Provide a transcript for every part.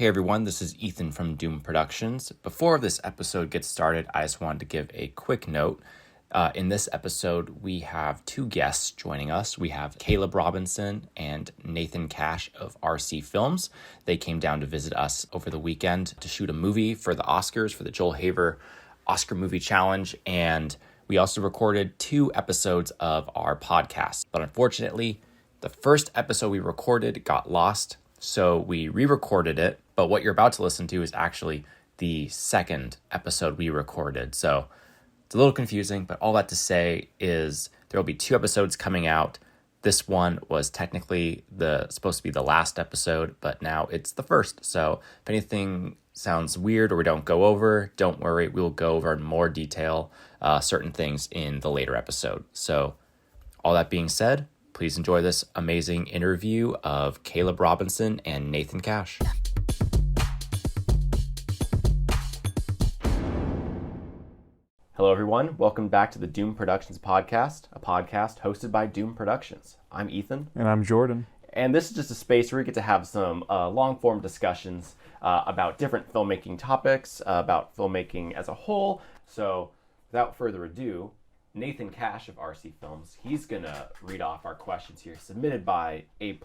Hey everyone, this is Ethan from Doom Productions. Before this episode gets started, I just wanted to give a quick note. In this episode, we have two guests joining us. We have Caleb Robinson and Nathan Cash of RC Films. They came down to visit us over the weekend to shoot a movie for the Oscars, for the Joel Haver Oscar Movie Challenge, and we also recorded 2 episodes of our podcast. But unfortunately, the first episode we recorded got lost, so we re-recorded it. But what you're about to listen to is actually the second episode we recorded. So it's a little confusing, but all that to say is there will be 2 episodes coming out. This one was technically supposed to be the last episode, but now it's the first. So if anything sounds weird or we don't go over, don't worry. We will go over in more detail certain things in the later episode. So all that being said, please enjoy this amazing interview of Caleb Robinson and Nathan Cash. Hello, everyone. Welcome back to the Doom Productions podcast, a podcast hosted by Doom Productions. I'm Ethan. And I'm Jordan. And this is just a space where we get to have some long-form discussions about different filmmaking topics, about filmmaking as a whole. So without further ado, Nathan Cash of RC Films, he's going to read off our questions here, submitted by A+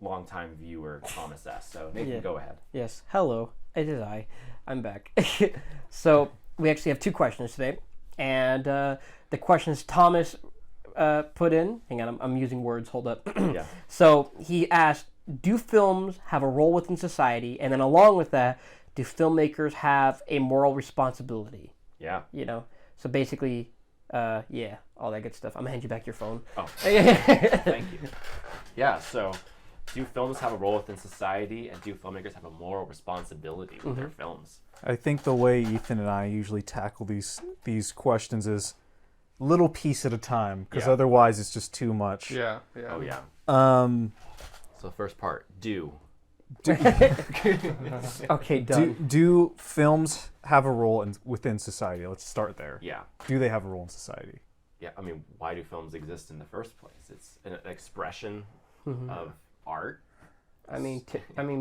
longtime viewer Thomas S. So Nathan, go ahead. Yes. Hello. It is I. I'm back. So we actually have 2 questions today. And the questions Thomas put in, hang on, I'm using words, hold up. Yeah. So he asked, do films have a role within society? And then along with that, do filmmakers have a moral responsibility? Yeah. You know, so basically, yeah, all that good stuff. I'm going to hand you back your phone. Oh, thank you. Yeah, so do films have a role within society, and do filmmakers have a moral responsibility with their films? I think the way Ethan and I usually tackle these questions is little piece at a time, because otherwise it's just too much. Yeah. Oh, yeah. So the first part, do. Okay, done. Do films have a role within society? Let's start there. Yeah. Do they have a role in society? Yeah, I mean, why do films exist in the first place? It's an expression of art. I mean,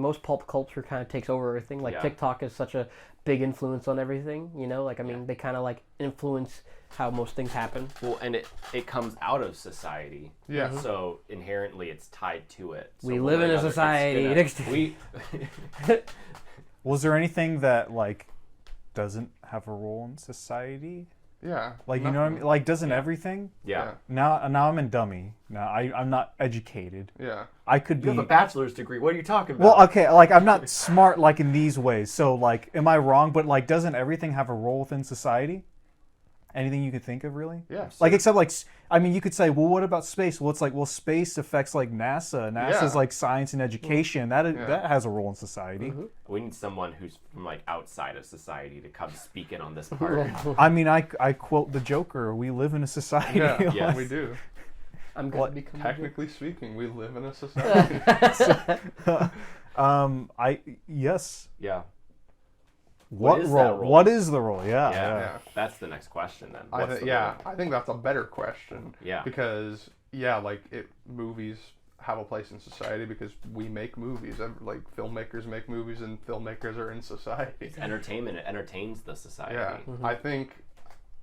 most pulp culture kind of takes over everything. Like TikTok is such a big influence on everything, you know? Like, I mean, they kind of like influence how most things happen. Well, and it comes out of society. Yeah. So inherently it's tied to it. So we live in a society. Was there anything that like doesn't have a role in society? Yeah. Like, you know what I mean? Like, doesn't everything? Yeah. Now I'm a dummy. Now I'm not educated. Yeah. I could be. You have a bachelor's degree. What are you talking about? Well, okay, like I'm not smart like in these ways. So like, am I wrong? But like, doesn't everything have a role within society? Anything you could think of, really? Yeah. Like, except like, I mean, you could say, well, what about space? Well, it's like, well, space affects like NASA. NASA's like science and education. That has a role in society. We need someone who's from like outside of society to come speak in on this part. I mean, I quote the Joker. We live in a society. Yeah, Yes. we do. I'm going to become Technically speaking, we live in a society. Yes. Yeah. What is role? that role? What is the role? Yeah. Yeah. That's the next question then. I What's the role? think that's a better question. Yeah. Because movies have a place in society because we make movies. Like, filmmakers make movies, and filmmakers are in society. It's entertainment. It entertains the society. Yeah.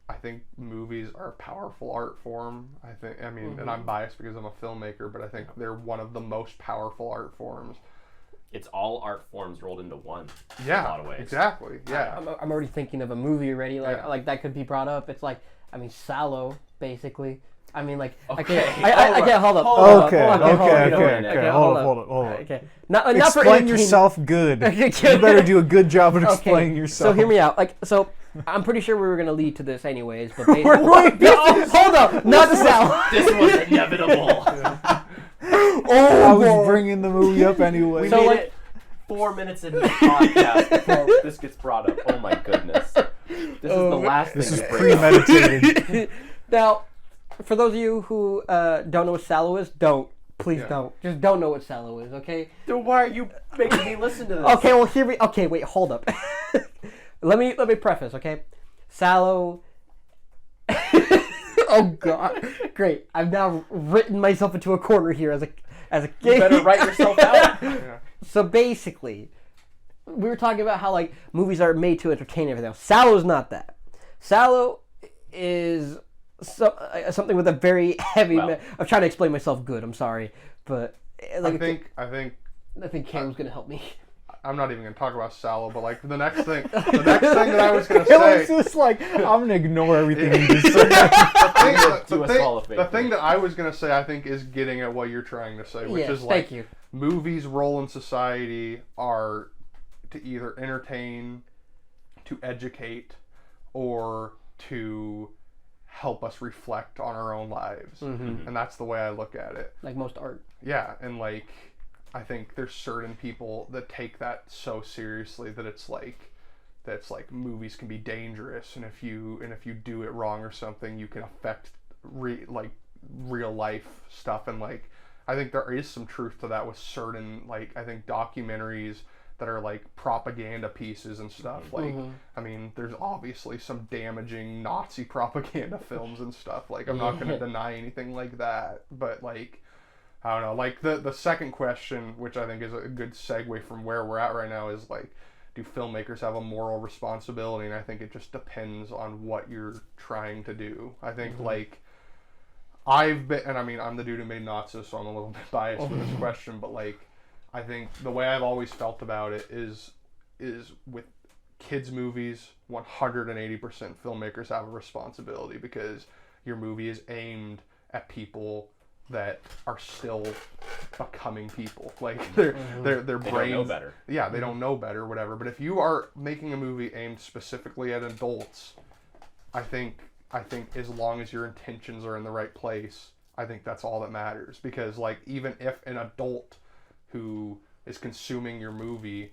I think movies are a powerful art form. I mean, and I'm biased because I'm a filmmaker, but I think they're one of the most powerful art forms. It's all art forms rolled into one. Yeah, in a lot of ways. exactly. Yeah. I'm already thinking of a movie already. Like, Yeah. like that could be brought up. It's like, I mean, Sallow, basically. I mean, like, Okay. I can't hold up. Okay. Hold up. Okay. Not for Explain yourself good. You better do a good job at explaining yourself. So hear me out. Like, so I'm pretty sure we were gonna lead to this anyways, but hold up, not the Sallow. This was inevitable. I was bringing the movie up anyway. We So, made like- it 4 minutes into the podcast before this gets brought up. Oh my goodness. This is the last This thing is to bring up. premeditated. Now, for those of you who don't know what Sallow is, please don't. Just don't know what Sallow is, okay? Then why are you making me listen to this? Okay, well okay, wait, hold up. let me preface, okay? Sallow. Oh God, great! I've now written myself into a corner here as a You better write yourself out. So basically, we were talking about how like movies are made to entertain everything else. Sallow's not that. Sallow is something with a very heavy. I'm trying to explain myself good. I'm sorry, but like I think Cam was gonna help me. I'm not even gonna talk about Sallow, but like the next thing that I was gonna say. It was just like I'm gonna ignore everything you just said. The thing that I was gonna say, I think, is getting at what you're trying to say, which is like movies' role in society are to either entertain, to educate, or to help us reflect on our own lives. And that's the way I look at it. Like most art. Yeah, and like I think there's certain people that take that so seriously that it's like movies can be dangerous, and if you do it wrong or something, you can affect real life stuff. And like I think there is some truth to that with certain, like, I think documentaries that are like propaganda pieces and stuff. Like, I mean, there's obviously some damaging Nazi propaganda films and stuff. Like, I'm not going to deny anything like that. But like, I don't know. Like the second question, which I think is a good segue from where we're at right now, is like, do filmmakers have a moral responsibility? And I think it just depends on what you're trying to do. I think like I've been, and I mean, I'm the dude who made Nazis, so I'm a little bit biased with this question, but like, I think the way I've always felt about it is with kids' movies, 180% filmmakers have a responsibility, because your movie is aimed at people that are still becoming people. Like their brains don't know better. Yeah, they don't know better, whatever. But if you are making a movie aimed specifically at adults, I think as long as your intentions are in the right place, I think that's all that matters. Because like, even if an adult who is consuming your movie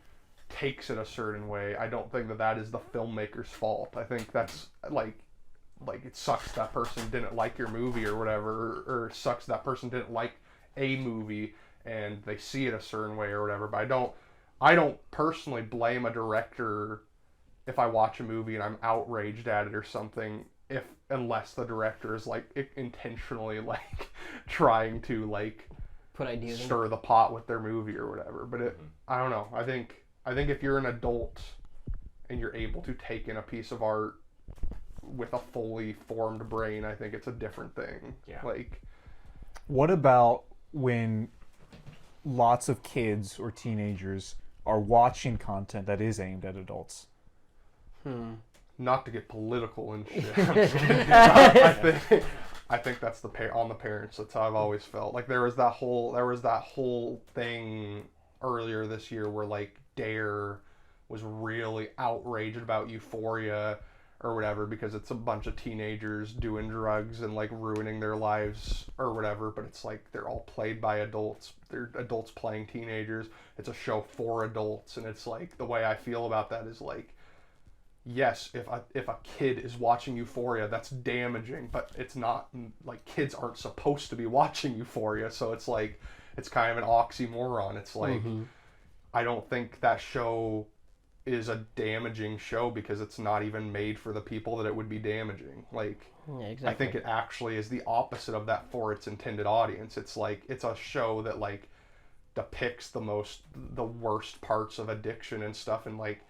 takes it a certain way, I don't think that is the filmmaker's fault. I think that's like it sucks that person didn't like your movie or whatever, or sucks that person didn't like a movie and they see it a certain way or whatever. But I don't personally blame a director if I watch a movie and I'm outraged at it or something, unless the director is like intentionally like trying to like put ideas stir the pot with their movie or whatever. But I don't know. I think if you're an adult and you're able to take in a piece of art with a fully formed brain, I think it's a different thing. Yeah. Like, what about when lots of kids or teenagers are watching content that is aimed at adults? Not to get political and shit. I think that's on the parents. That's how I've always felt. Like there was that whole thing earlier this year where like Dare was really outraged about Euphoria or whatever, because it's a bunch of teenagers doing drugs and like ruining their lives or whatever, but it's like they're all played by adults. They're adults playing teenagers. It's a show for adults, and it's like, the way I feel about that is like, yes, if a kid is watching Euphoria, that's damaging, but it's not, like, kids aren't supposed to be watching Euphoria, so it's like, it's kind of an oxymoron. It's like, I don't think that show is a damaging show because it's not even made for the people that it would be damaging. Like, yeah, exactly. I think it actually is the opposite of that for its intended audience. It's like, it's a show that like depicts the worst parts of addiction and stuff, and like,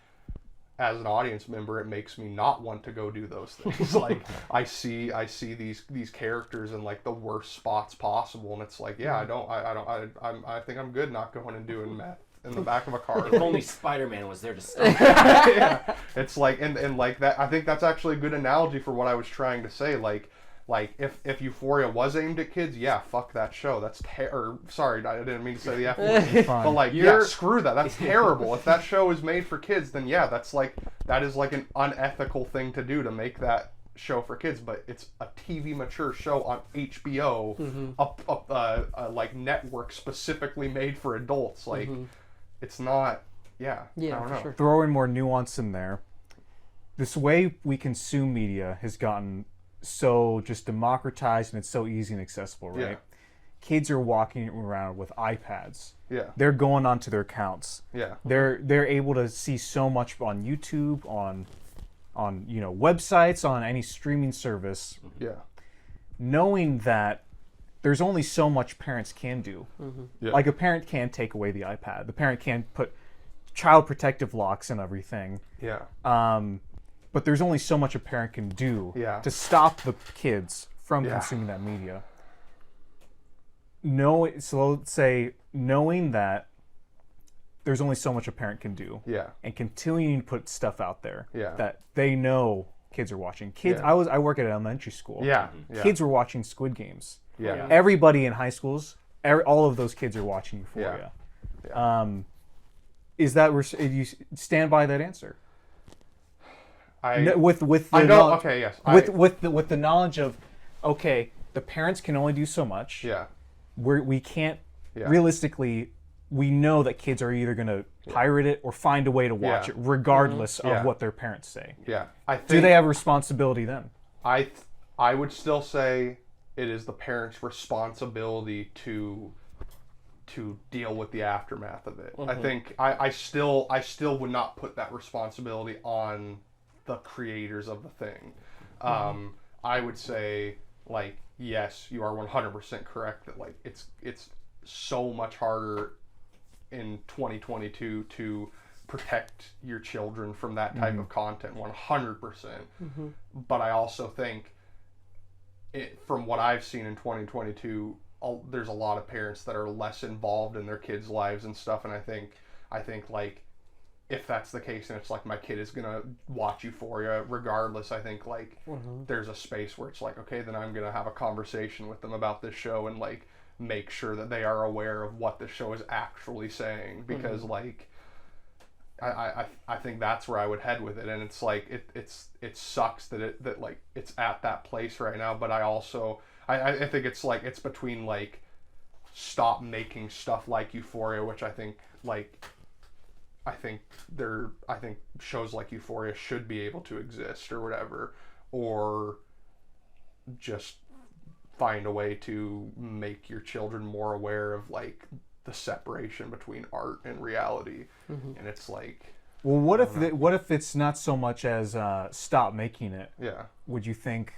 as an audience member, it makes me not want to go do those things. Like, I see these characters in like the worst spots possible, and it's like, yeah, I think I'm good not going and doing meth in the back of a car. If only Spider-Man was there to stop. Yeah, it's like, and like that. I think that's actually a good analogy for what I was trying to say. Like if Euphoria was aimed at kids, yeah, fuck that show. That's sorry, I didn't mean to say the F word. But like, yeah, screw that. That's terrible. If that show is made for kids, then yeah, that is like an unethical thing to do, to make that show for kids. But it's a TV mature show on HBO, a like network specifically made for adults. Like, it's not. Yeah, I don't know. Sure. Throw in more nuance in there. This way we consume media has gotten so just democratized, and it's so easy and accessible, right? Yeah. Kids are walking around with iPads. Yeah. They're going onto their accounts. Yeah. They're able to see so much on YouTube, on websites, on any streaming service. Yeah. Knowing that there's only so much parents can do. Yeah. Like, a parent can't take away the iPad. The parent can't child protective locks and everything. Yeah. But there's only so much a parent can do to stop the kids from consuming that media. So let's say knowing that there's only so much a parent can do. Yeah. And continuing to put stuff out there that they know kids are watching. Kids. I work at an elementary school. Yeah. Kids were watching Squid Games. Yeah. Everybody in high schools, all of those kids are watching Euphoria. Is that you stand by that answer? With the knowledge of, okay, the parents can only do so much. Yeah. We can't realistically. We know that kids are either going to pirate it or find a way to watch it, regardless of what their parents say. Yeah. Do they have a responsibility then? I would still say it is the parents' responsibility to deal with the aftermath of it. I think I still would not put that responsibility on the creators of the thing. I would say, like, yes, you are 100% correct that, like, it's so much harder in 2022 to protect your children from that type of content, 100%. But I also think from what I've seen in 2022, there's a lot of parents that are less involved in their kids' lives and stuff, and I think like, if that's the case and it's like my kid is gonna watch Euphoria regardless, I think like there's a space where it's like, okay, then I'm gonna have a conversation with them about this show and like make sure that they are aware of what the show is actually saying, because like I think that's where I would head with it. And it's like it sucks that like it's at that place right now, but I also I think it's like it's between like stop making stuff like Euphoria, which I think shows like Euphoria should be able to exist or whatever, or just find a way to make your children more aware of like the separation between art and reality. And it's like, well, what if it's not so much as stop making it? Yeah. Would you think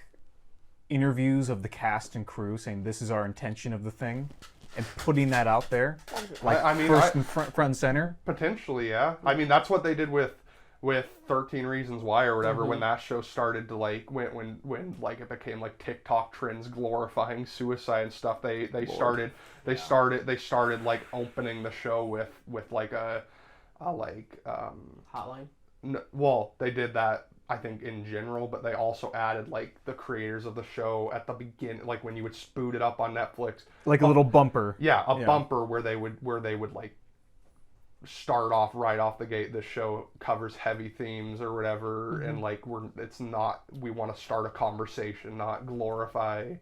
interviews of the cast and crew saying this is our intention of the thing and putting that out there, like first and front and center? Potentially, yeah. I mean, that's what they did with 13 Reasons Why or whatever, when that show started to like when like it became like TikTok trends glorifying suicide and stuff. They started like opening the show with like a hotline. Well, they did that I think in general, but they also added like the creators of the show at the beginning, like when you would boot it up on Netflix, like a little bumper. Yeah, bumper where they would like start off right off the gate. This show covers heavy themes or whatever, and like we want to start a conversation, not glorify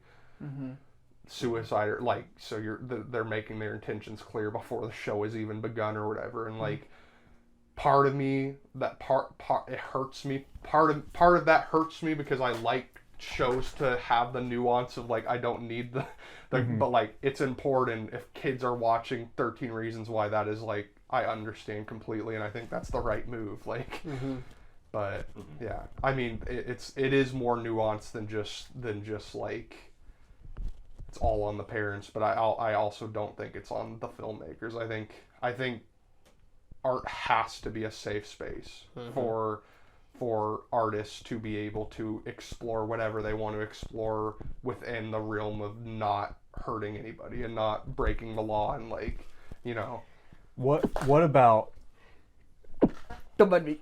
suicide, or like, so they're making their intentions clear before the show has even begun or whatever. And like part of me, that part it hurts me. Part of that hurts me because I like shows to have the nuance of like, I don't need the but like it's important if kids are watching 13 Reasons Why. That is like, I understand completely, and I think that's the right move. Like, but yeah, I mean, it is more nuanced than just like it's all on the parents. But I also don't think it's on the filmmakers. I think art has to be a safe space for artists to be able to explore whatever they want to explore within the realm of not hurting anybody and not breaking the law, and like, you know. What about? Don't mind me.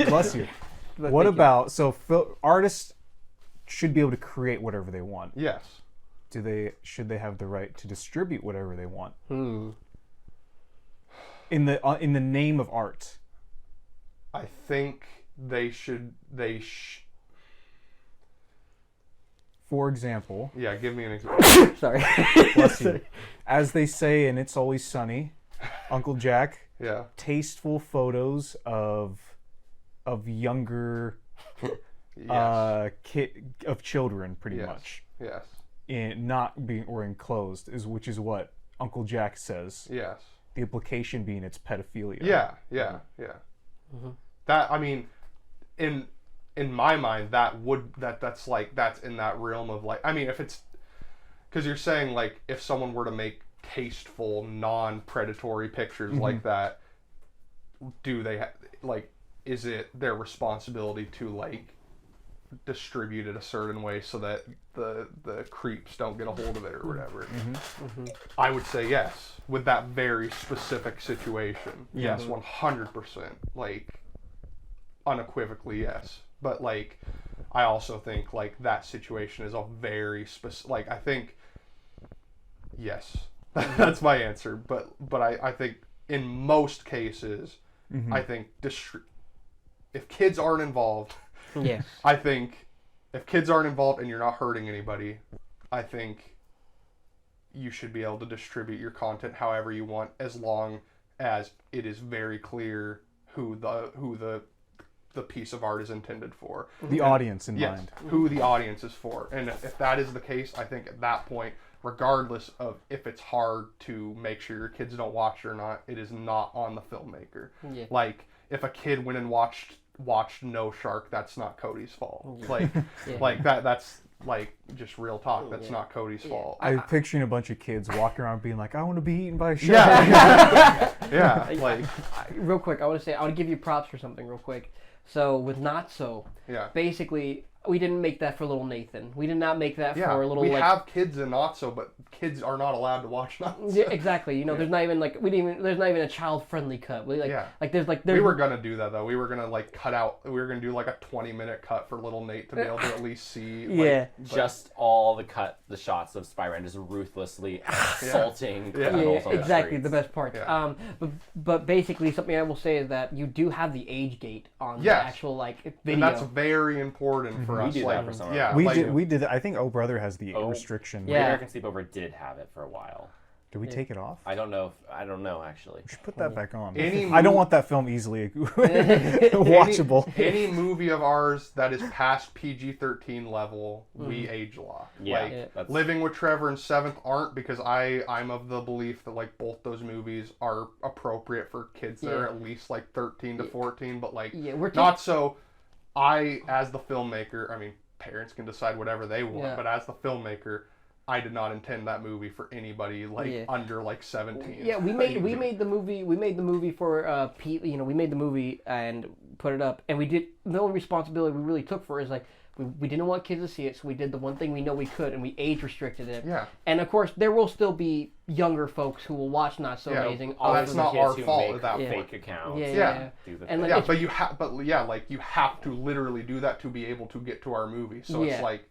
Bless you. What about artists should be able to create whatever they want? Yes. Should they have the right to distribute whatever they want? In the name of art. I think they should. For example. Yeah, give me an example. Sorry. Bless you. As they say in It's Always Sunny, Uncle Jack. Yeah. Tasteful photos of younger of children, pretty much. Yes. In not being or enclosed which is what Uncle Jack says. Yes. The implication being it's pedophilia. Yeah. That, I mean, in my mind, that's in that realm of like, I mean, if it's, because you're saying like if someone were to make tasteful, non-predatory pictures like that, do they like? Is it their responsibility to like distribute it a certain way so that the creeps don't get a hold of it or whatever? I would say yes with that very specific situation. Yes, 100%. Like unequivocally yes. But like I also think like that situation is a very specific. Like I think yes, that's my answer. But I think in most cases, I think if kids aren't involved. Yes. I think if kids aren't involved and you're not hurting anybody, I think you should be able to distribute your content however you want, as long as it is very clear who the piece of art is intended for. The audience in mind. Who the audience is for. And if that is the case, I think at that point, regardless of if it's hard to make sure your kids don't watch it or not, it is not on the filmmaker. Yeah. Like if a kid went and watched No Shark, that's not Cody's fault. Like like that's like just real talk. That's not Cody's fault. I'm picturing a bunch of kids walking around being like, I want to be eaten by a shark. Yeah. Like real quick, I want to give you props for something real quick. So with Not So, basically we didn't make that for little Nathan. We did not make that for little. We have kids in Not So, but kids are not allowed to watch Not So. Yeah, exactly. You know, there's not even like there's not even a child-friendly cut. We we were gonna do that though. We were gonna like cut out. We were gonna do like a 20-minute cut for little Nate to be able to at least see. Like, just all the shots of Spider-Man just ruthlessly assaulting criminals on exactly the the best part. Yeah. But basically something I will say is that you do have the age gate on the actual like video. And that's very important for us. We do that for some reason. We did. I think Oh Brother has the restriction. Yeah. American Sleepover did have it for a while. Did we take it off? I don't know actually. We should put that back on. I don't want that film easily watchable. Any movie of ours that is past PG-13 level, we age law. Yeah, like Living with Trevor and Seventh aren't, because I'm of the belief that like both those movies are appropriate for kids that are at least like 13 to 14, but like Not So. I, as the filmmaker, I mean, parents can decide whatever they want, but as the filmmaker, I did not intend that movie for anybody like under like 17. Yeah, we made the movie for Pete. You know, we made the movie and put it up, and we did the only responsibility we really took for it is like we didn't want kids to see it, so we did the one thing we know we could, and we age restricted it. Yeah. And of course, there will still be younger folks who will watch Not So Amazing. That's not our fault without fake accounts. But you have to literally do that to be able to get to our movie. So it's like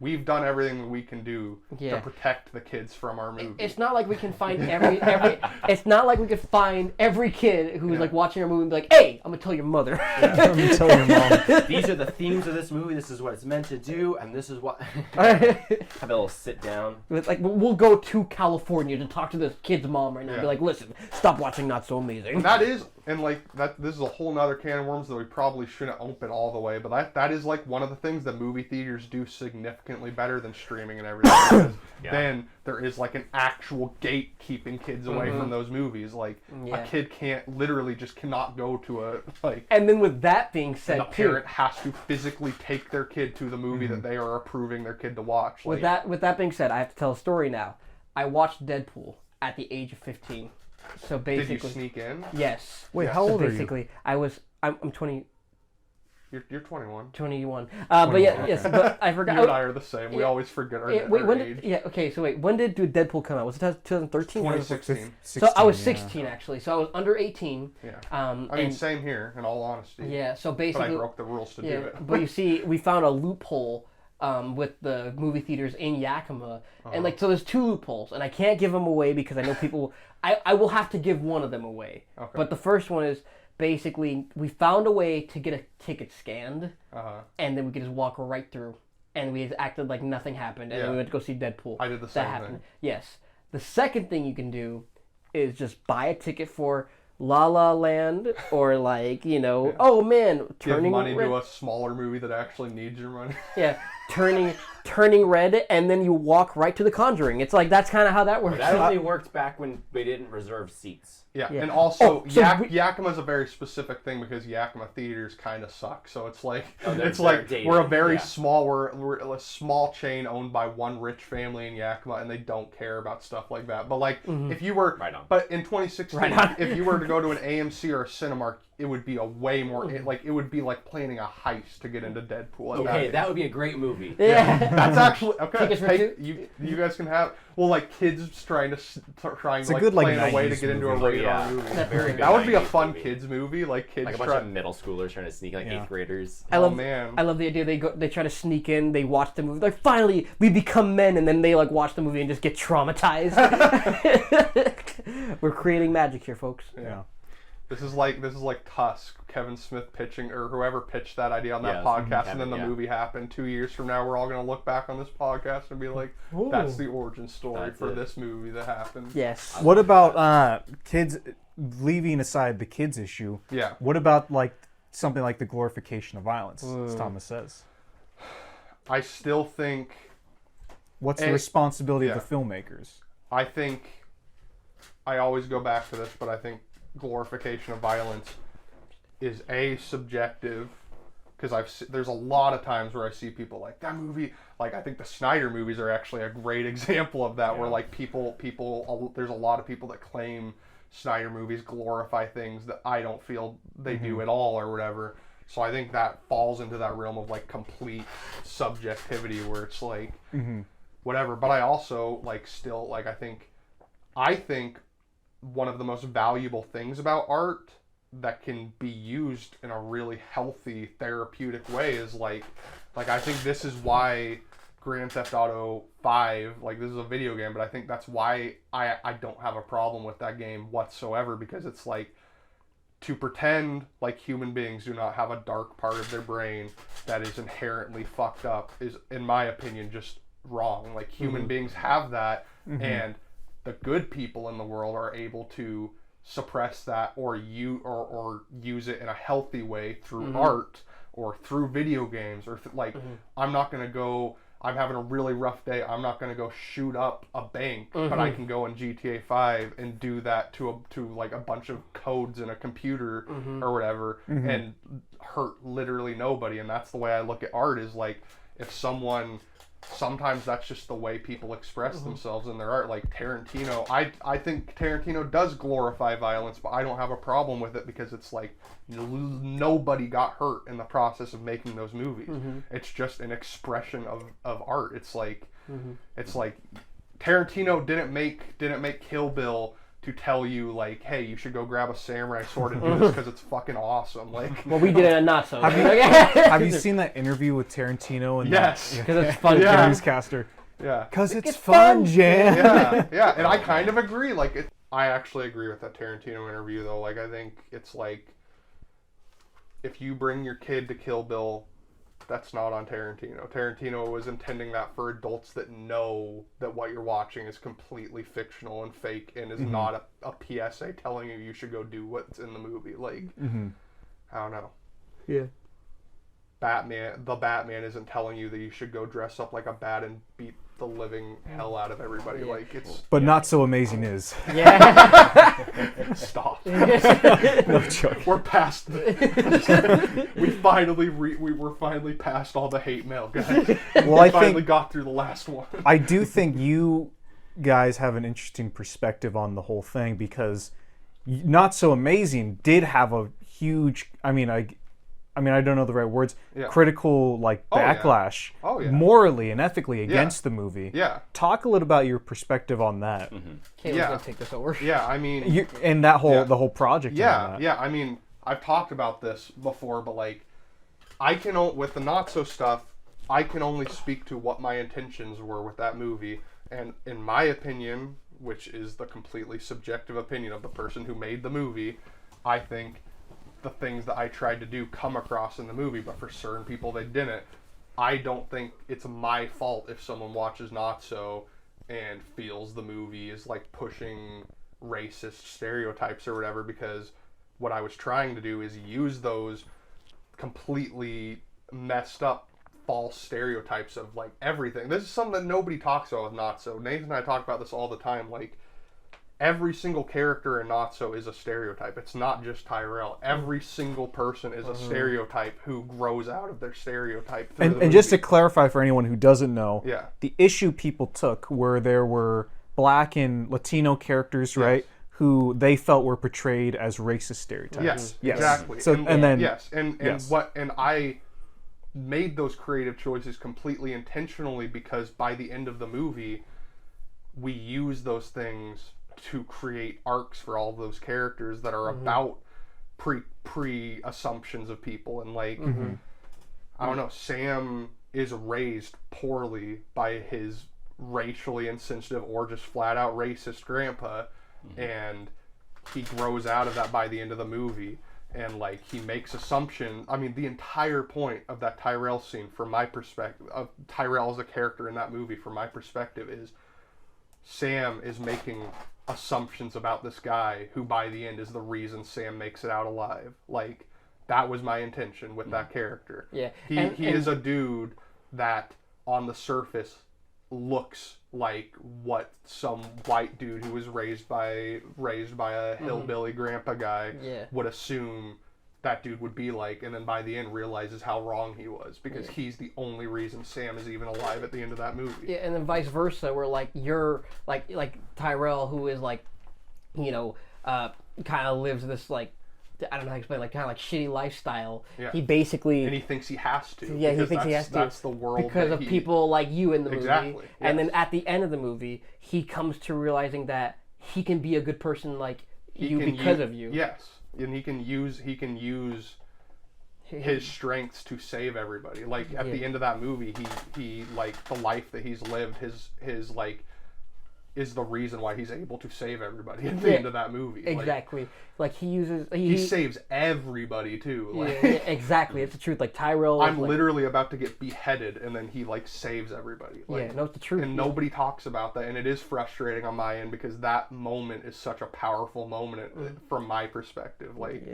we've done everything that we can do to protect the kids from our movie. It's not like we can find every it's not like we could find every kid who's like watching our movie and be like, hey, I'm gonna tell your mother. I'm gonna tell your mom. These are the themes of this movie. This is what it's meant to do, and this is what. Have a little sit down. Like we'll go to California to talk to this kid's mom right now. And be like, listen, stop watching Not So Amazing. And that is, and like that. This is a whole nother can of worms that we probably shouldn't open all the way. But that is like one of the things that movie theaters do significantly better than streaming and everything. Then there is like an actual gate keeping kids away from those movies. Like a kid cannot go to a like. And then with that being said, a parent has to physically take their kid to the movie that they are approving their kid to watch. With that being said, I have to tell a story now. I watched Deadpool at the age of 15. So basically, did you sneak in? Yes. Wait, how old are you? Basically, I'm 20. You're 21. 21. But yes, but I forgot. You and I are the same. We always forget our age. When did Deadpool come out? Was it 2013? 2016. So I was 16 actually. So I was under 18. Yeah. I mean, same here. In all honesty. Yeah. So basically, but I broke the rules to do it. But you see, we found a loophole. With the movie theaters in Yakima, and like so, there's two loopholes, and I can't give them away because I know people. I will have to give one of them away. Okay. But the first one is basically we found a way to get a ticket scanned, and then we could just walk right through, and we acted like nothing happened, and then we went to go see Deadpool. I did the same thing. Yes. The second thing you can do is just buy a ticket for La La Land, or like, oh man, give money to a smaller movie that actually needs your money. Yeah, turning turning red, and then you walk right to The Conjuring. It's like, that's kind of how that works. That only worked back when they didn't reserve seats. Yeah, and also Yakima's a very specific thing because Yakima theaters kind of suck. So it's like we're a very small we're a small chain owned by one rich family in Yakima, and they don't care about stuff like that. But like if you were, but in 2016, if you were to go to an AMC or a Cinemark, it would be a way more like it would be like planning a heist to get into Deadpool. Okay, that would be a great movie. Yeah, that's actually okay. You guys can have like kids trying to plan a way to get into a rated R movie. That would be a fun kids movie, like kids like a bunch of middle schoolers trying to sneak like 8th graders. I love the idea they try to sneak in, they watch the movie, like finally we become men, and then they like watch the movie and just get traumatized. We're creating magic here, folks. Yeah. This is like Tusk, Kevin Smith pitching, or whoever pitched that idea on that podcast, and then the movie happened. 2 years from now, we're all going to look back on this podcast and be like, that's the origin story for this movie that happened. Yes. What about kids, leaving aside the kids issue, what about like something like the glorification of violence, as Thomas says? I still think... What's the responsibility of the filmmakers? I think... I always go back to this, but I think glorification of violence is subjective, because there's a lot of times where I see people like that movie, like I think the Snyder movies are actually a great example of that, where like people there's a lot of people that claim Snyder movies glorify things that I don't feel they do at all or whatever. So I think that falls into that realm of like complete subjectivity where it's like whatever. But I also like still like I think one of the most valuable things about art that can be used in a really healthy therapeutic way is like I think this is why Grand Theft Auto 5, like this is a video game, but I think that's why I don't have a problem with that game whatsoever, because it's like to pretend like human beings do not have a dark part of their brain that is inherently fucked up is, in my opinion, just wrong. Like human beings have that, and the good people in the world are able to suppress that or use it in a healthy way through art or through video games or I'm not going to go, I'm having a really rough day, I'm not going to go shoot up a bank, but I can go in GTA 5 and do that to like a bunch of codes in a computer or whatever and hurt literally nobody. And that's the way I look at art, is like if someone... Sometimes that's just the way people express themselves in their art. Like Tarantino, I think Tarantino does glorify violence, but I don't have a problem with it because it's like nobody got hurt in the process of making those movies. It's just an expression of art. It's like Tarantino didn't make Kill Bill to tell you like, hey, you should go grab a samurai sword and do this because it's fucking awesome. Like, well, we did it not so. Have you seen that interview with Tarantino? And yes, because it's fun. Newscaster. Yeah, because it's fun, Jan. Yeah, and I kind of agree. Like, I actually agree with that Tarantino interview though. Like, I think it's like if you bring your kid to Kill Bill, that's not on Tarantino. Tarantino was intending that for adults that know that what you're watching is completely fictional and fake and is not a PSA telling you should go do what's in the movie. Like, I don't know. Yeah. The Batman isn't telling you that you should go dress up like a bat and beat the living hell out of everybody. Like, it's... But Not So Amazing is. Yeah. Stop. No joke. We're past we were finally past all the hate mail, guys. Well, I finally got through the last one. I do think you guys have an interesting perspective on the whole thing, because Not So Amazing did have a huge, I mean, I don't know the right words, critical backlash, morally and ethically against the movie. Yeah. Talk a little about your perspective on that. Caleb's gonna take this over. Yeah, I mean, and that whole the whole project. Yeah. I mean, I've talked about this before, but like, with the Not So stuff, I can only speak to what my intentions were with that movie, and in my opinion, which is the completely subjective opinion of the person who made the movie, I think the things that I tried to do come across in the movie, but for certain people they didn't. I don't think it's my fault if someone watches Not So and feels the movie is like pushing racist stereotypes or whatever, because what I was trying to do is use those completely messed up false stereotypes of like everything. This is something that nobody talks about with Not So. Nathan and I talk about this all the time. Like every single character in Not So is a stereotype. It's not just Tyrell. Every single person is a stereotype who grows out of their stereotype. And just to clarify for anyone who doesn't know, yeah. the issue people took where there were Black and Latino characters, right, who they felt were portrayed as racist stereotypes. Yes, exactly. So and I made those creative choices completely intentionally because by the end of the movie, we use those things to create arcs for all those characters that are about pre assumptions of people. And like I don't know, Sam is raised poorly by his racially insensitive or just flat out racist grandpa, and he grows out of that by the end of the movie. And like he makes assumptions. I mean, the entire point of that Tyrell scene, from my perspective, of Tyrell as a character in that movie, from my perspective, is Sam is making assumptions about this guy who by the end is the reason Sam makes it out alive. Like that was my intention with that character. Yeah. He is a dude that on the surface looks like what some white dude who was raised by a hillbilly grandpa guy would assume that dude would be like, and then by the end realizes how wrong he was because he's the only reason Sam is even alive at the end of that movie. Yeah, and then vice versa, where like you're like Tyrell, who is like, you know, kind of lives this like, I don't know how to explain, like kind of like shitty lifestyle. Yeah. He basically, and he thinks he has to. Yeah, he thinks he has to. That's the world because of people like you in the movie. Exactly. And then at the end of the movie, he comes to realizing that he can be a good person like you because of you. Yes, and he can use his strengths to save everybody. Like at the end of that movie, he like the life that he's lived, his like is the reason why he's able to save everybody at the end of that movie. Exactly. Like he saves everybody too. Like, yeah, exactly. It's the truth. Like Tyrell. I'm literally about to get beheaded, and then he like saves everybody. Like, yeah, no, it's the truth. And nobody talks about that, and it is frustrating on my end because that moment is such a powerful moment from my perspective. Like.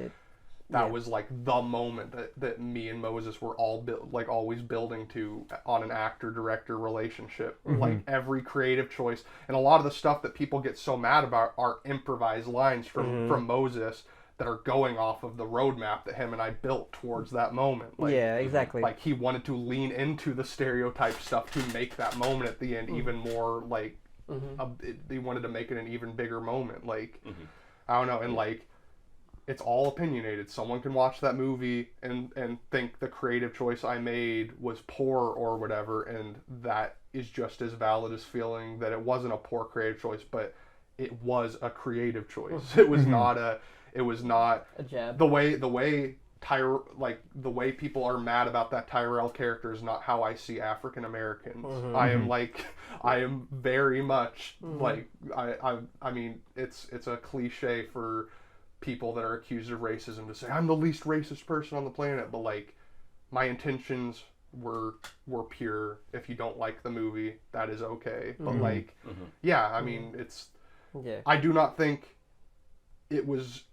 That was like the moment that me and Moses were all always building to on an actor-director relationship. Like every creative choice, and a lot of the stuff that people get so mad about are improvised lines from Moses that are going off of the roadmap that him and I built towards that moment. Like, yeah, exactly. Like he wanted to lean into the stereotype stuff to make that moment at the end even more like. He wanted to make it an even bigger moment. Like I don't know, and like. It's all opinionated. Someone can watch that movie and think the creative choice I made was poor or whatever, and that is just as valid as feeling that it wasn't a poor creative choice, but it was a creative choice. It was not a jab. The way the way people are mad about that Tyrell character is not how I see African Americans. I am very much like I mean it's a cliche for people that are accused of racism to say I'm the least racist person on the planet, but like my intentions were pure. If you don't like the movie, that is okay. But like I mean it's I do not think it was.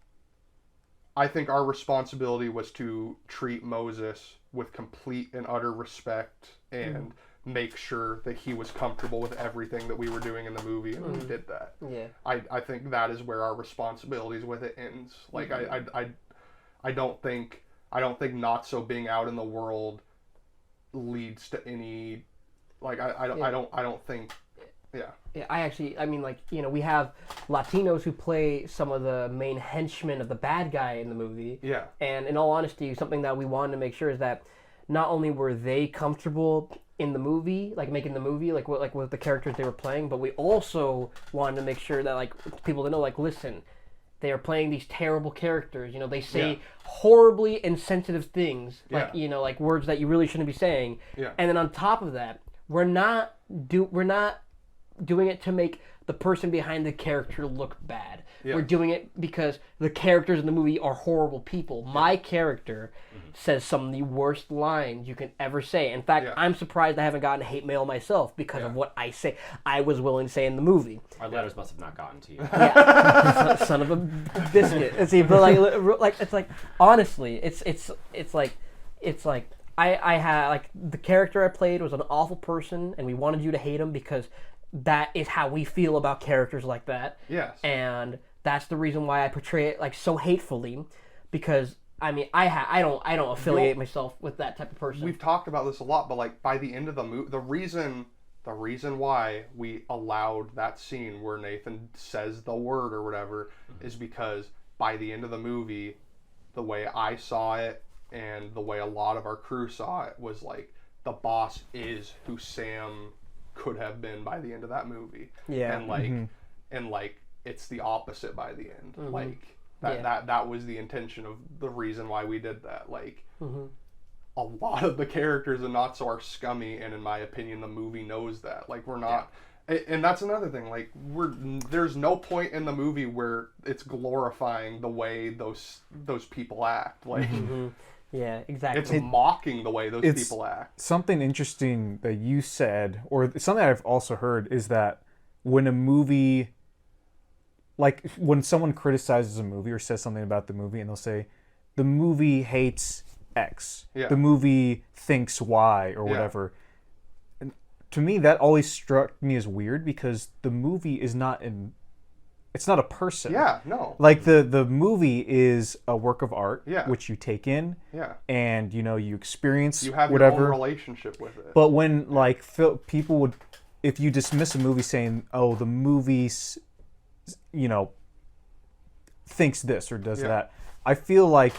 I think our responsibility was to treat Moses with complete and utter respect and make sure that he was comfortable with everything that we were doing in the movie, and we did that. Yeah. I think that is where our responsibilities with it ends. Like I don't think Not So being out in the world leads to any like I don't think Yeah, I mean, like, you know, we have Latinos who play some of the main henchmen of the bad guy in the movie. Yeah. And in all honesty, something that we wanted to make sure is that not only were they comfortable in the movie, like making the movie, like with the characters they were playing, but we also wanted to make sure that like people to know, like, listen, they are playing these terrible characters. You know, they say horribly insensitive things, like you know, like words that you really shouldn't be saying. Yeah. And then on top of that, we're not doing it to make the person behind the character look bad. Yeah. We're doing it because the characters in the movie are horrible people. My character says some of the worst lines you can ever say. In fact, I'm surprised I haven't gotten hate mail myself because of what I say. I was willing to say in the movie. Our letters must have not gotten to you. Yeah, son of a biscuit. See, but like it's like honestly, it's like I had like the character I played was an awful person, and we wanted you to hate him because that is how we feel about characters like that. Yes. And that's the reason why I portray it like so hatefully, because I mean I don't affiliate myself with that type of person. We've talked about this a lot, but like by the end of the movie, the reason why we allowed that scene where Nathan says the word or whatever is because by the end of the movie, the way I saw it and the way a lot of our crew saw it was like the boss is who Sam could have been by the end of that movie. Yeah. And like it's the opposite by the end. Like that was the intention of the reason why we did that. Like a lot of the characters in Not So are scummy, and in my opinion the movie knows that. Like we're not and that's another thing, like there's no point in the movie where it's glorifying the way those people act. Like yeah, exactly. It's mocking the way those people act. Something interesting that you said, or something I've also heard, is that when a movie, like when someone criticizes a movie or says something about the movie and they'll say, the movie hates X, the movie thinks Y, or whatever. And to me, that always struck me as weird because the movie is it's not a person. Yeah, no. Like the movie is a work of art, which you take in, and you experience. You have whatever your own relationship with it. But when like people would, if you dismiss a movie saying, "Oh, the movie's, thinks this or does that," I feel like,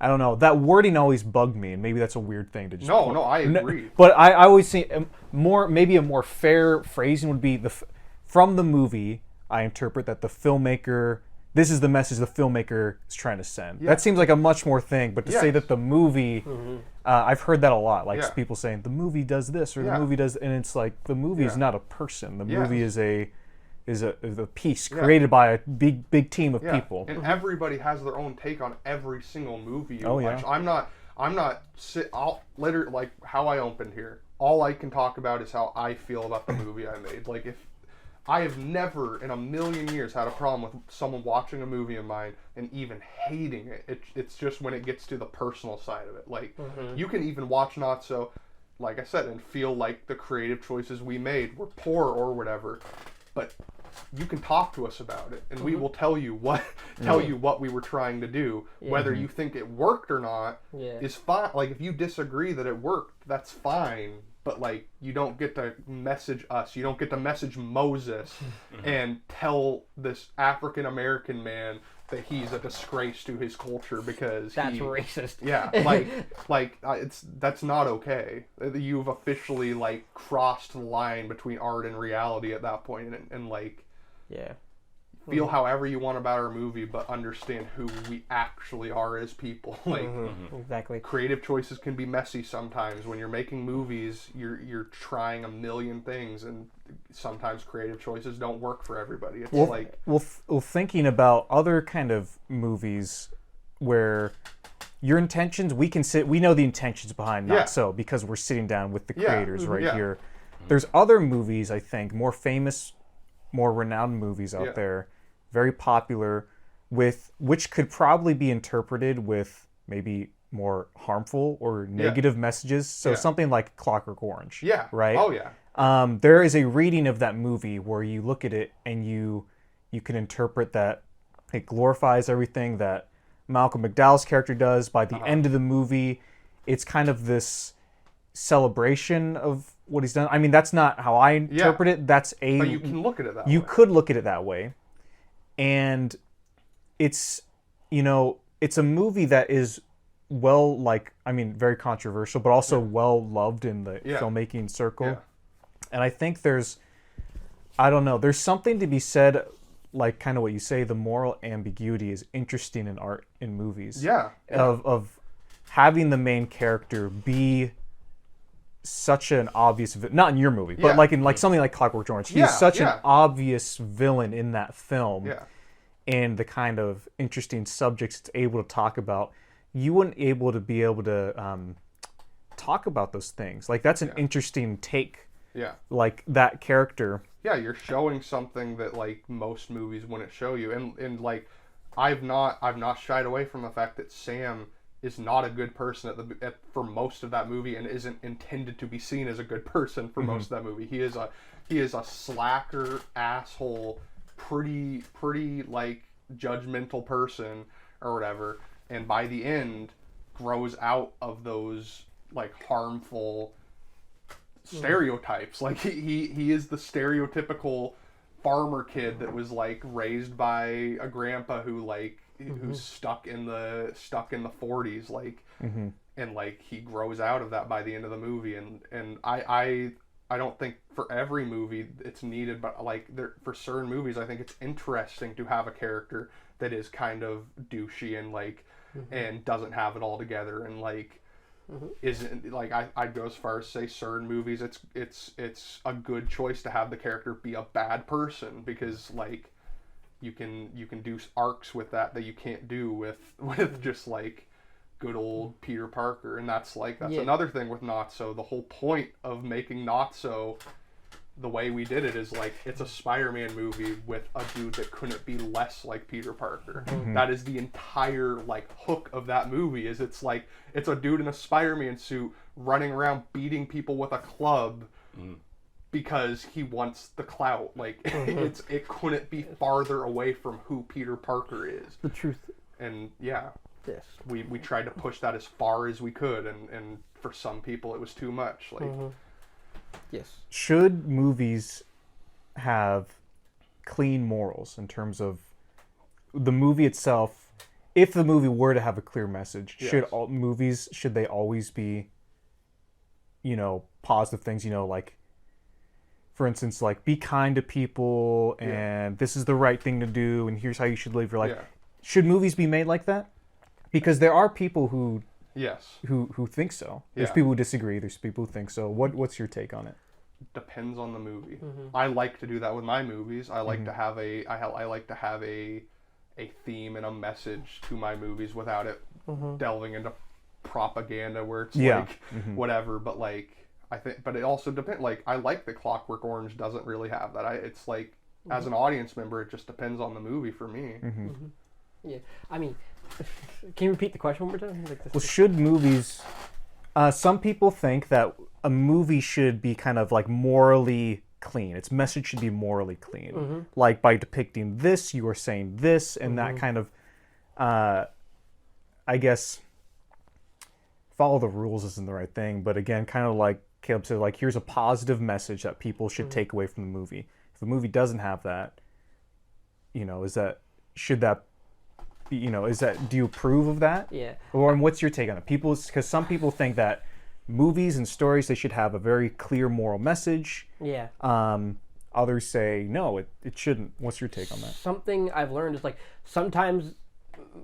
I don't know, that wording always bugged me, and maybe that's a weird thing to just. No, I agree. But I always think maybe a more fair phrasing would be from the movie. I interpret that the filmmaker, this is the message the filmmaker is trying to send. That seems like a much more thing, but to say that the movie, I've heard that a lot, like people saying the movie does this or the movie does, and it's like the movie is not a person. The movie is a piece created by a big team of people. And everybody has their own take on every single movie you watch. I'll literally, like how I opened here, all I can talk about is how I feel about the movie I made. Like if I have never in a million years had a problem with someone watching a movie of mine and even hating it. It's just when it gets to the personal side of it. Like, you can even watch Not So, like I said, and feel like the creative choices we made were poor or whatever. But you can talk to us about it, and we will tell you what we were trying to do. Whether you think it worked or not is fine. Like, if you disagree that it worked, that's fine. But like, you don't get to message us. You don't get to message Moses and tell this African American man that he's a disgrace to his culture because that's racist. Yeah, that's not okay. You've officially like crossed the line between art and reality at that point, and like, feel however you want about our movie, but understand who we actually are as people. Like, exactly. Creative choices can be messy sometimes. When you're making movies, you're trying a million things, and sometimes creative choices don't work for everybody. It's thinking about other kind of movies where your intentions, we know the intentions behind Not So because we're sitting down with the creators here. There's other movies, I think, more famous, more renowned movies out there, very popular, which could probably be interpreted with maybe more harmful or negative messages. So something like Clockwork Orange. Yeah. Right? Oh, yeah. There is a reading of that movie where you look at it and you can interpret that it glorifies everything that Malcolm McDowell's character does. By the end of the movie, it's kind of this celebration of what he's done. I mean, that's not how I interpret it. But you can look at it that way. You could look at it that way. And it's, it's a movie that is very controversial, but also well loved in the filmmaking circle. Yeah. And I think there's something to be said, like kind of what you say, the moral ambiguity is interesting in art, in movies. Yeah. Of having the main character be such an obvious, not in your movie, but like in something like Clockwork Orange, he's such an obvious villain in that film. Yeah. And the kind of interesting subjects it's able to talk about, you wouldn't be able to talk about those things. Like, that's an interesting take. Yeah. Like, that character. Yeah, you're showing something that like most movies wouldn't show you, and like I've not shied away from the fact that Sam is not a good person for most of that movie and isn't intended to be seen as a good person for most of that movie. He is a slacker, asshole, pretty like judgmental person or whatever, and by the end grows out of those like harmful stereotypes. Like he is the stereotypical farmer kid that was like raised by a grandpa who like who's stuck in the 40s, like and like he grows out of that by the end of the movie, and I don't think for every movie it's needed, but like for certain movies I think it's interesting to have a character that is kind of douchey and like and doesn't have it all together, and like isn't like I'd go as far as say certain movies it's a good choice to have the character be a bad person, because like you can do arcs with that you can't do with just like good old Peter Parker. And that's another thing with Not So. The whole point of making Not So the way we did it is like it's a Spider-Man movie with a dude that couldn't be less like Peter Parker. That is the entire like hook of that movie. Is it's a dude in a Spider-Man suit running around beating people with a club because he wants the clout. Like it couldn't be farther away from who Peter Parker is. The truth. And yeah. Yes. We tried to push that as far as we could, and for some people it was too much. Like yes. Should movies have clean morals in terms of the movie itself? If the movie were to have a clear message, should they always be, positive things, like, for instance, like be kind to people and this is the right thing to do and here's how you should live your life. Should movies be made like that? Because there are people who think so. There's people who disagree. There's people who think so. What's your take on it? Depends on the movie. I like to do that with my movies. I like to have a theme and a message to my movies without it delving into propaganda where it's whatever. But like but it also depends. Like I like that Clockwork Orange doesn't really have that. It's like as an audience member, it just depends on the movie for me. Yeah, I mean, can you repeat the question one more time? Well, should movies... some people think that a movie should be kind of like morally clean. Its message should be morally clean. Like by depicting this, you are saying this, and that kind of, I guess, follow the rules isn't the right thing, but again, kind of like Caleb said, like here's a positive message that people should take away from the movie. If the movie doesn't have that, should that do you approve of that? Yeah. Or what's your take on it? Because some people think that movies and stories, they should have a very clear moral message. Yeah. Others say, no, it shouldn't. What's your take on that? Something I've learned is like sometimes,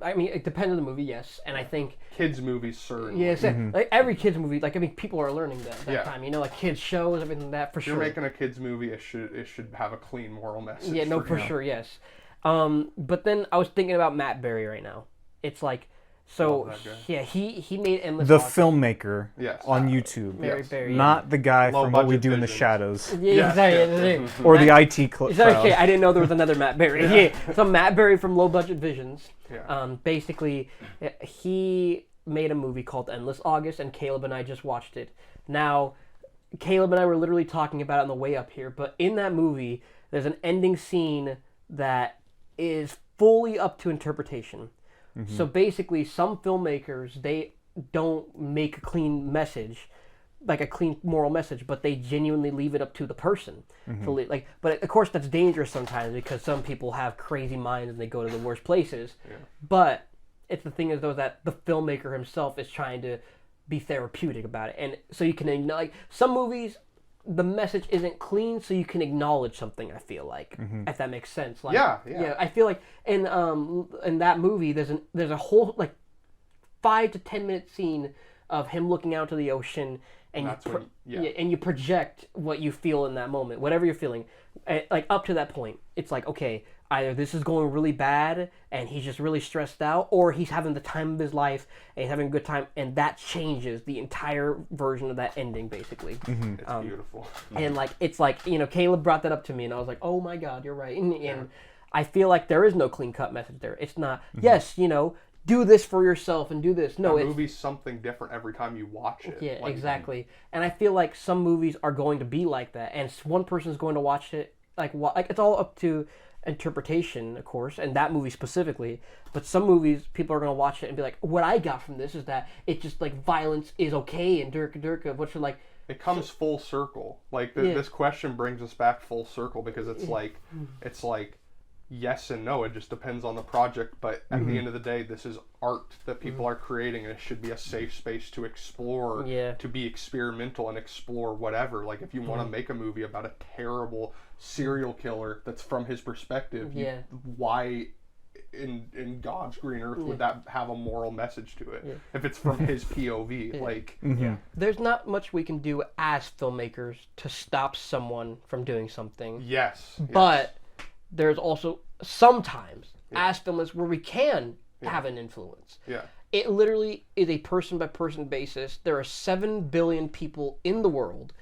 I mean, it depends on the movie, yes. And I think... Kids' movies, certainly. Yes, like every kids' movie, like, I mean, people are learning that time. Like kids' shows, everything like that, for sure. If you're making a kids' movie, it should have a clean moral message. Yeah, no, for sure, yes. But then I was thinking about Matt Berry right now. It's like, so he made Endless August. Filmmaker on YouTube. Berry, not the guy from What We Do in the Shadows. Yeah, exactly. Or the IT crowd. Okay, I didn't know there was another Matt Berry. So Matt Berry from Low Budget Visions. Basically, he made a movie called Endless August, and Caleb and I just watched it. Now, Caleb and I were literally talking about it on the way up here, but in that movie, there's an ending scene that is fully up to interpretation. So basically, some filmmakers, they don't make a clean message, like a clean moral message, but they genuinely leave it up to the person. But of course, that's dangerous sometimes because some people have crazy minds and they go to the worst places. But it's the thing is though that the filmmaker himself is trying to be therapeutic about it, and so you can like some movies. The message isn't clean, so you can acknowledge something. I feel like, if that makes sense. Like, yeah. I feel like in that movie, there's a whole like 5 to 10 minute scene of him looking out to the ocean, and and you project what you feel in that moment, whatever you're feeling. Like up to that point, it's like okay, either this is going really bad and he's just really stressed out, or he's having the time of his life and he's having a good time, and that changes the entire version of that ending, basically. It's beautiful. And like it's like Caleb brought that up to me, and I was like, oh my God, you're right. And I feel like there is no clean cut message there. It's not. Yes, do this for yourself and do this. No, a movie's something different every time you watch it. Yeah, exactly. And I feel like some movies are going to be like that, and one person's going to watch it like it's all up to interpretation, of course, and that movie specifically. But some movies, people are going to watch it and be like, "What I got from this is that it's just like violence is okay and durka, what should like." It comes full circle. Like this question brings us back full circle because it's like yes and no. It just depends on the project. But at the end of the day, this is art that people are creating, and it should be a safe space to explore, to be experimental and explore whatever. Like if you want to make a movie about a terrible serial killer that's from his perspective, why in God's green earth would that have a moral message to it if it's from his POV? Like, there's not much we can do as filmmakers to stop someone from doing something. Yes. But there's also sometimes as filmmakers where we can have an influence. Yeah. It literally is a person by person basis. There are 7 billion people in the world,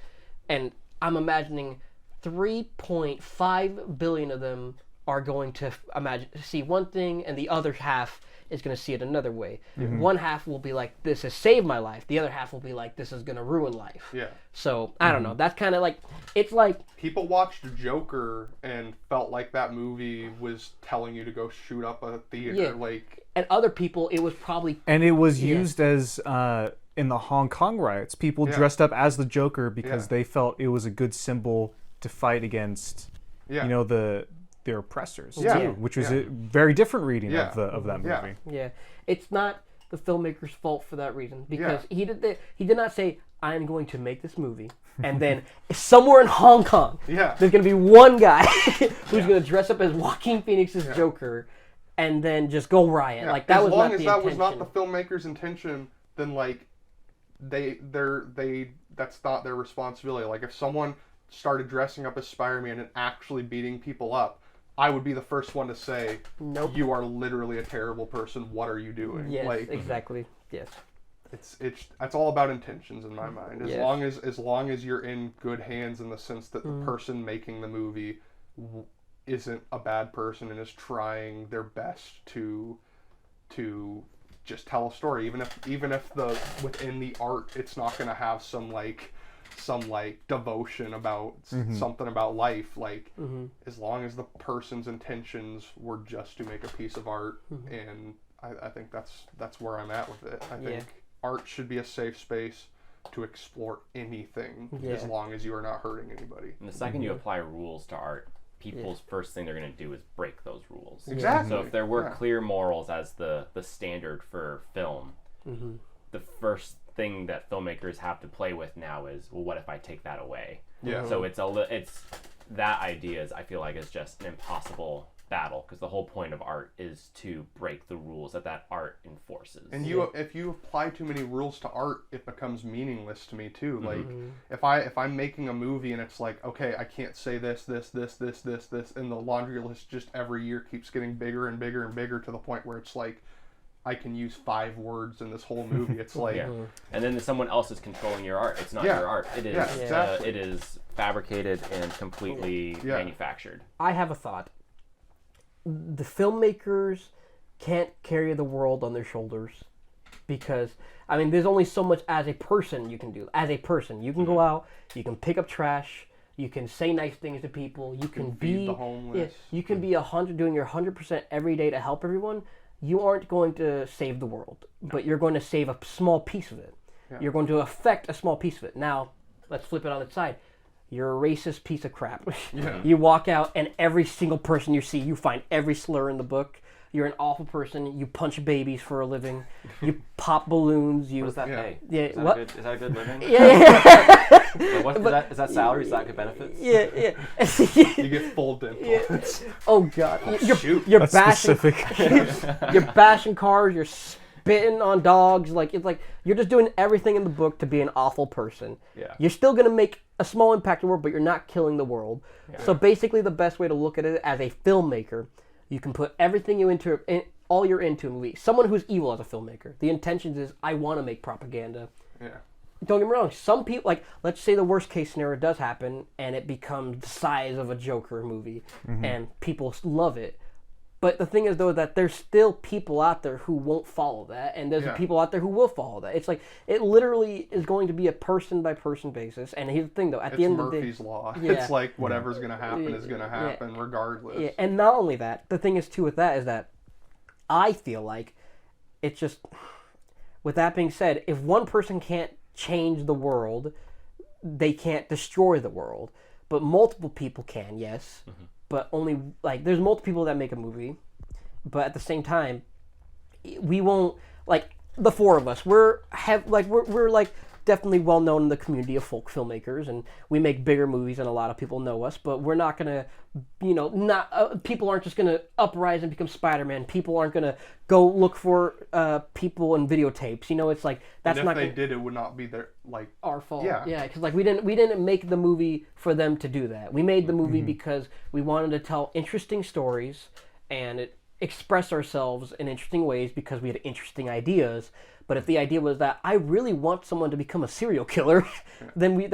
and I'm imagining 3.5 billion of them are going to see one thing, and the other half is going to see it another way. One half will be like, this has saved my life. The other half will be like, this is going to ruin life. Yeah. So, I don't know. That's kind of like, it's like... People watched Joker and felt like that movie was telling you to go shoot up a theater. Yeah. Like, and other people, it was probably... And it was used as... in the Hong Kong riots, people dressed up as the Joker because they felt it was a good symbol to fight against, you know, their oppressors too, which was a very different reading of that movie. Yeah, it's not the filmmaker's fault for that reason because he did not say, I'm going to make this movie and then somewhere in Hong Kong there's going to be one guy who's going to dress up as Joaquin Phoenix's Joker and then just go riot. Like that was not the intention. As long as that was not the filmmaker's intention, then like they that's not their responsibility. Like if someone started dressing up as Spider-Man and actually beating people up, I would be the first one to say, nope, you are literally a terrible person. What are you doing? Yes, like, exactly. Yes. It's all about intentions in my mind. As long as you're in good hands in the sense that the person making the movie isn't a bad person and is trying their best to just tell a story, even if within the art it's not going to have some devotion about something about life, like as long as the person's intentions were just to make a piece of art, and I think that's where I'm at with it. I think art should be a safe space to explore anything as long as you are not hurting anybody. And the second you apply rules to art, people's first thing they're going to do is break those rules. Exactly. So if there were clear morals as the standard for film, the first thing that filmmakers have to play with now is, well, what if I take that away? Yeah. So it's that idea I feel like is just an impossible battle, because the whole point of art is to break the rules that art enforces. And if you apply too many rules to art, it becomes meaningless to me too. Like if I'm making a movie and it's like, okay, I can't say this, and the laundry list just every year keeps getting bigger and bigger and bigger to the point where it's like, I can use 5 words in this whole movie. It's like, and then someone else is controlling your art. It's not your art. It is. Exactly. It is fabricated and completely manufactured. I have a thought. The filmmakers can't carry the world on their shoulders because, I mean, there's only so much as a person you can do. As a person, you can go out, you can pick up trash, you can say nice things to people, you can feed the homeless. You can be doing your 100% every day to help everyone. You aren't going to save the world, but you're going to save a small piece of it. Yeah. You're going to affect a small piece of it. Now, let's flip it on its side. You're a racist piece of crap. Yeah. You walk out, and every single person you see, you find every slur in the book. You're an awful person. You punch babies for a living. You pop balloons. What does that pay? Yeah. Is that a good living? Yeah. Is that salary? Is that good benefits? Yeah. You get full dental. Yeah. Oh God. You're That's bashing. specific. You're bashing cars. You're spitting on dogs. It's like you're just doing everything in the book to be an awful person. Yeah. You're still gonna make a small impact in the world, but you're not killing the world. Yeah. So basically, the best way to look at it as a filmmaker, you can put everything all you're into a movie. Someone who's evil as a filmmaker, the intentions is, I want to make propaganda. Yeah. Don't get me wrong. Some people, let's say the worst case scenario does happen, and it becomes the size of a Joker movie, and people love it. But the thing is, though, that there's still people out there who won't follow that, and there's people out there who will follow that. It's like, it literally is going to be a person-by-person basis. And here's the thing, though, at the end of the day... It's Murphy's Law. Yeah. It's like, whatever's going to happen is going to happen regardless. Yeah, and not only that, the thing is, too, with that is that I feel like it's just... With that being said, if one person can't change the world, they can't destroy the world. But multiple people can, yes. Mm-hmm. But only, like, there's multiple people that make a movie, but at the same time, we won't, like, the four of us, we're definitely well known in the community of folk filmmakers, and we make bigger movies than a lot of people know us, but we're not gonna, people aren't just gonna uprise and become Spider-Man. People aren't gonna go look for people in videotapes. It's like, that's and not. If they did, it would not be their, like, our fault. Yeah, because like we didn't make the movie for them to do that. We made the movie because we wanted to tell interesting stories and express ourselves in interesting ways because we had interesting ideas. But if the idea was that I really want someone to become a serial killer, then we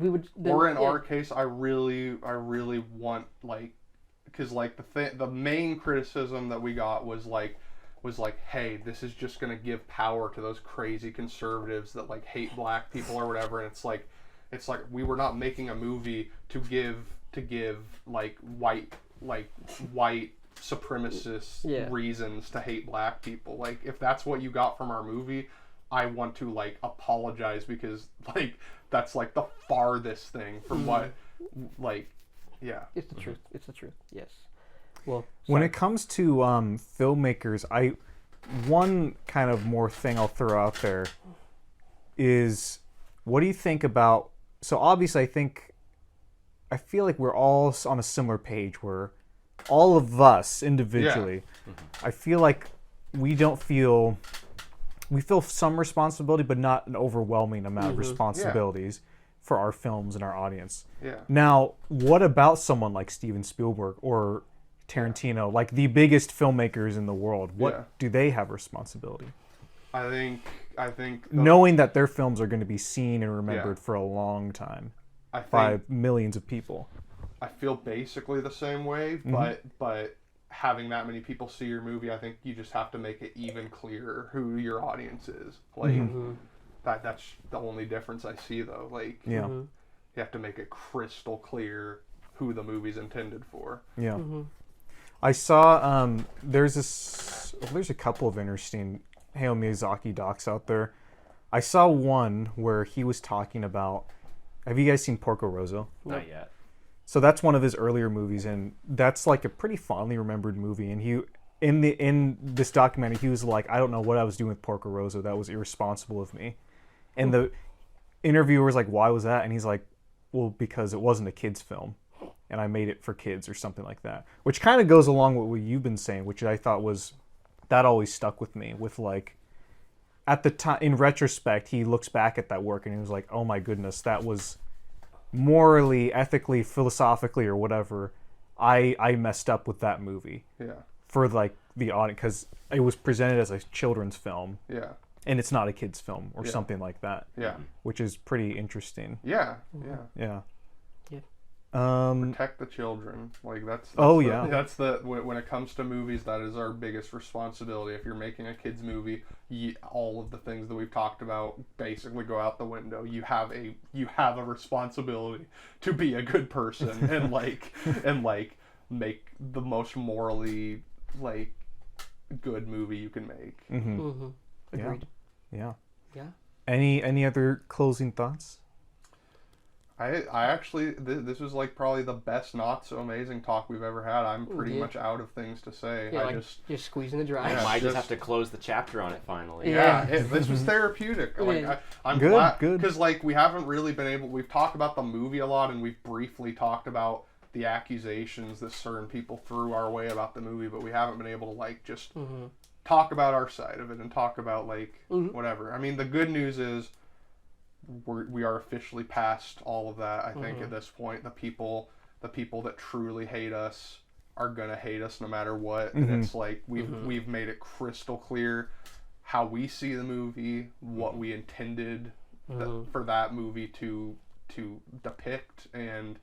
would. Or in our case, I really want, like, because like the main criticism that we got was like, hey, this is just gonna give power to those crazy conservatives that like hate black people or whatever, and it's like we were not making a movie to give like white supremacist reasons to hate black people. Like, if that's what you got from our movie, I want to, like, apologize, because, like, that's like the farthest thing from what, like, it's the truth. It's the truth. Yes. Well, when it comes to filmmakers, one kind of more thing I'll throw out there is, what do you think about? So obviously, I feel like we're all on a similar page where all of us individually, I feel like we feel some responsibility, but not an overwhelming amount of responsibilities for our films and our audience. Yeah. Now, what about someone like Steven Spielberg or Tarantino, like the biggest filmmakers in the world? What do they have responsibility? I think knowing that their films are going to be seen and remembered for a long time by millions of people. I feel basically the same way, but having that many people see your movie, I think you just have to make it even clearer who your audience is. Like, that's the only difference I see, though. Like, you have to make it crystal clear who the movie's intended for. Yeah. I saw there's a couple of interesting Hayao Miyazaki docs out there. I saw one where he was talking about. Have you guys seen Porco Rosso? Not yet. So that's one of his earlier movies, and that's like a pretty fondly remembered movie. And he, in this documentary, he was like, "I don't know what I was doing with Porco Rosso. That was irresponsible of me." And the interviewer was like, "Why was that?" And he's like, "Well, because it wasn't a kid's film, and I made it for kids," or something like that. Which kind of goes along with what you've been saying, which I thought that always stuck with me. With like, at the time, in retrospect, he looks back at that work and he was like, "Oh my goodness, that was." Morally, ethically, philosophically, or whatever, I messed up with that movie. Yeah. For like the audience, because it was presented as a children's film. Yeah. And it's not a kid's film or something like that. Yeah. Which is pretty interesting. Yeah. Yeah. Protect the children. Like that's when it comes to movies, that is our biggest responsibility. If you're making a kids movie, all of the things that we've talked about basically go out the window. You have a responsibility to be a good person and make the most morally good movie you can make. Agreed. Yeah. Any other closing thoughts? I actually, this was like probably the best not so amazing talk we've ever had. I'm pretty much out of things to say. Yeah, just squeezing the dry. I might just have to close the chapter on it finally. This was therapeutic. Like, I'm good, glad, good. because like we haven't really been able. We've talked about the movie a lot, and we've briefly talked about the accusations that certain people threw our way about the movie, but we haven't been able to like just talk about our side of it and talk about like whatever. I mean, the good news is. We are officially past all of that. I think at this point, the people that truly hate us are gonna hate us no matter what. And it's like we've made it crystal clear how we see the movie, what we intended for that movie to depict, and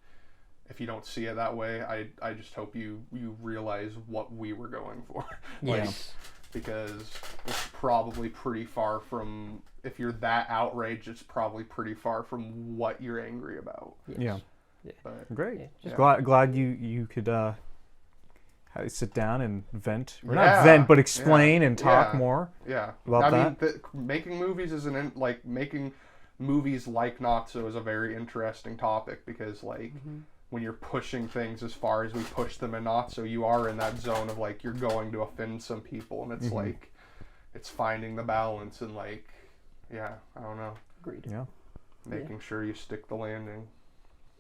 if you don't see it that way, I just hope you realize what we were going for. Yes. Because it's probably pretty far from, if you're that outraged, it's probably pretty far from what you're angry about. Yeah. But, Great. Yeah. Glad you could sit down and vent. Or not vent, but explain and talk more. Yeah. About I mean, making movies making movies like Not So is a very interesting topic, because like when you're pushing things as far as we push them in Not So, you are in that zone of like you're going to offend some people, and it's like it's finding the balance and like I don't know. Agreed. Yeah. Making sure you stick the landing.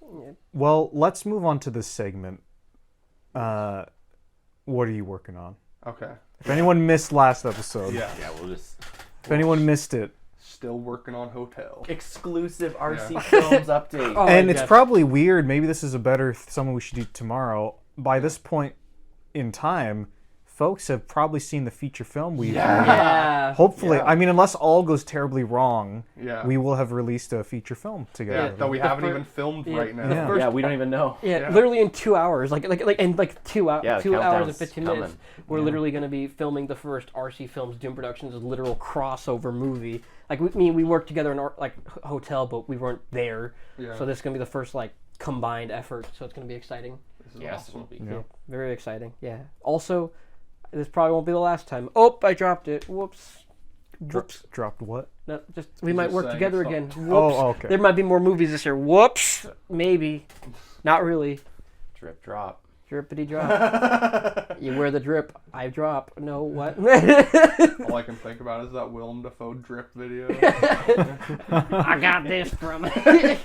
Yeah. Well, let's move on to this segment. What are you working on? Okay. If anyone missed last episode, we'll just if anyone missed it, Still working on Hotel. exclusive RC Films update. Oh, and my it's gosh. probably weird. Maybe this is something we should do tomorrow. By this point in time, folks have probably seen the feature film we Yeah. Hopefully, Yeah. I mean, unless all goes terribly wrong, Yeah. we will have released a feature film together. that we haven't even filmed right now. Yeah. Yeah, we don't even know. Yeah, literally in 2 hours, like 2 hours, Yeah, the 2 hours and countdown's 15 coming. minutes. We're literally going to be filming the first RC Films Doom Productions literal crossover movie. Like we worked together in Hotel, but we weren't there. Yeah. So this is going to be the first like combined effort. So it's going to be exciting. This is Yes, awesome. it'll be. Yeah. Very exciting. Yeah. Also, this probably won't be the last time. Oh, I dropped it. Whoops. Whoops. Dropped what? No, we might just work saying together it's again. not- Whoops. Oh, okay. There might be more movies this year. Whoops. Maybe. Not really. Drip drop. Drippity drop. You wear the drip, I drop. No, what? All I can think about is that Willem Dafoe drip video. I got this from. I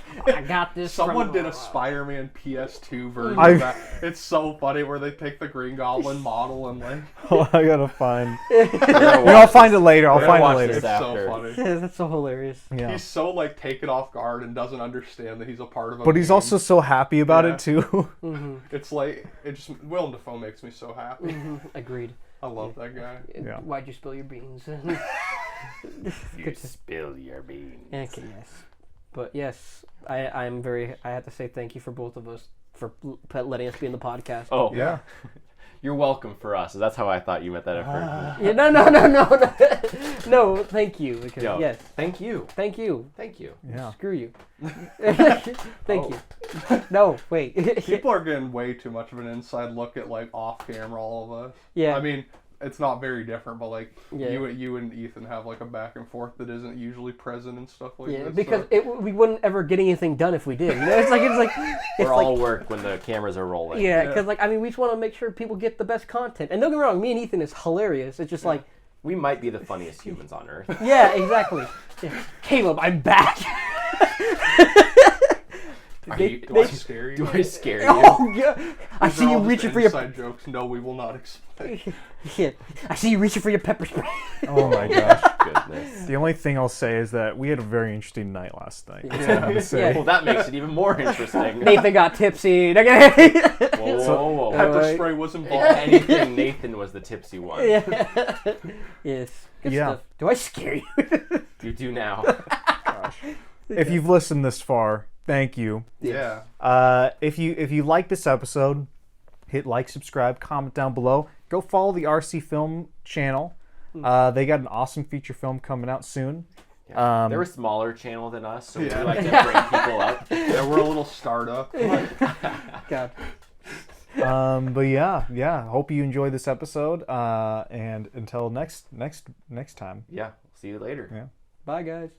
got this Someone from. did a Spider-Man PS2 version I- of that. It's so funny where they take the Green Goblin model and like Oh, I gotta find. I'll I'll find it later. I'll find it watch later. this it's so after. funny. Yeah, that's so hilarious. Yeah. He's so like taken off guard and doesn't understand that he's a part of a But he's meme. also so happy about Yeah. it too. It's like Willem Dafoe makes me so happy. Agreed. I love that guy. Yeah. Why'd you spill your beans? You spill your beans. Okay, yes. But yes, I have to say thank you for both of us for letting us be in the podcast. Oh, Yeah. You're welcome for us. That's how I thought you meant that at first. Yeah, no. No, thank you. Because, Yo, yes. Thank you. Thank you. Thank you. Yeah. Screw you. Thank you. No, wait. People are getting way too much of an inside look at like off camera, all of us. Yeah. I mean, it's not very different, but like Yeah. you and Ethan have like a back and forth that isn't usually present and stuff like Yeah, this. because so. we wouldn't ever get anything done if we did. You know, it's like We're all work when the cameras are rolling. yeah, because like I mean, we just want to make sure people get the best content. And don't get me wrong, me and Ethan is hilarious. It's just like, We might be the funniest humans on earth. yeah, exactly. Yeah. Caleb, I'm back. Do I scare you? Do I scare you? Oh yeah, I These see are you all just reaching for your. inside jokes. No, we will not explain. Yeah, I see you reaching for your pepper spray. Oh my gosh. Goodness. The only thing I'll say is that we had a very interesting night last night. That's all I'm gonna say. Well, that makes it even more interesting. Nathan got tipsy. Okay. Whoa, whoa, whoa. Pepper Alright. spray was If involved. anything, Nathan was the tipsy one. Yeah. Yes. Good Yeah. stuff. Do I scare you? You do now. If you've listened this far, thank you. Yeah. If you like this episode, hit like, subscribe, comment down below. Go follow the RC Film channel. They got an awesome feature film coming out soon. They're a smaller channel than us, so Yeah. we like to bring people up. Yeah, we're a little startup. God. But yeah. Hope you enjoyed this episode. And until next time. Yeah, see you later. Yeah. Bye, guys.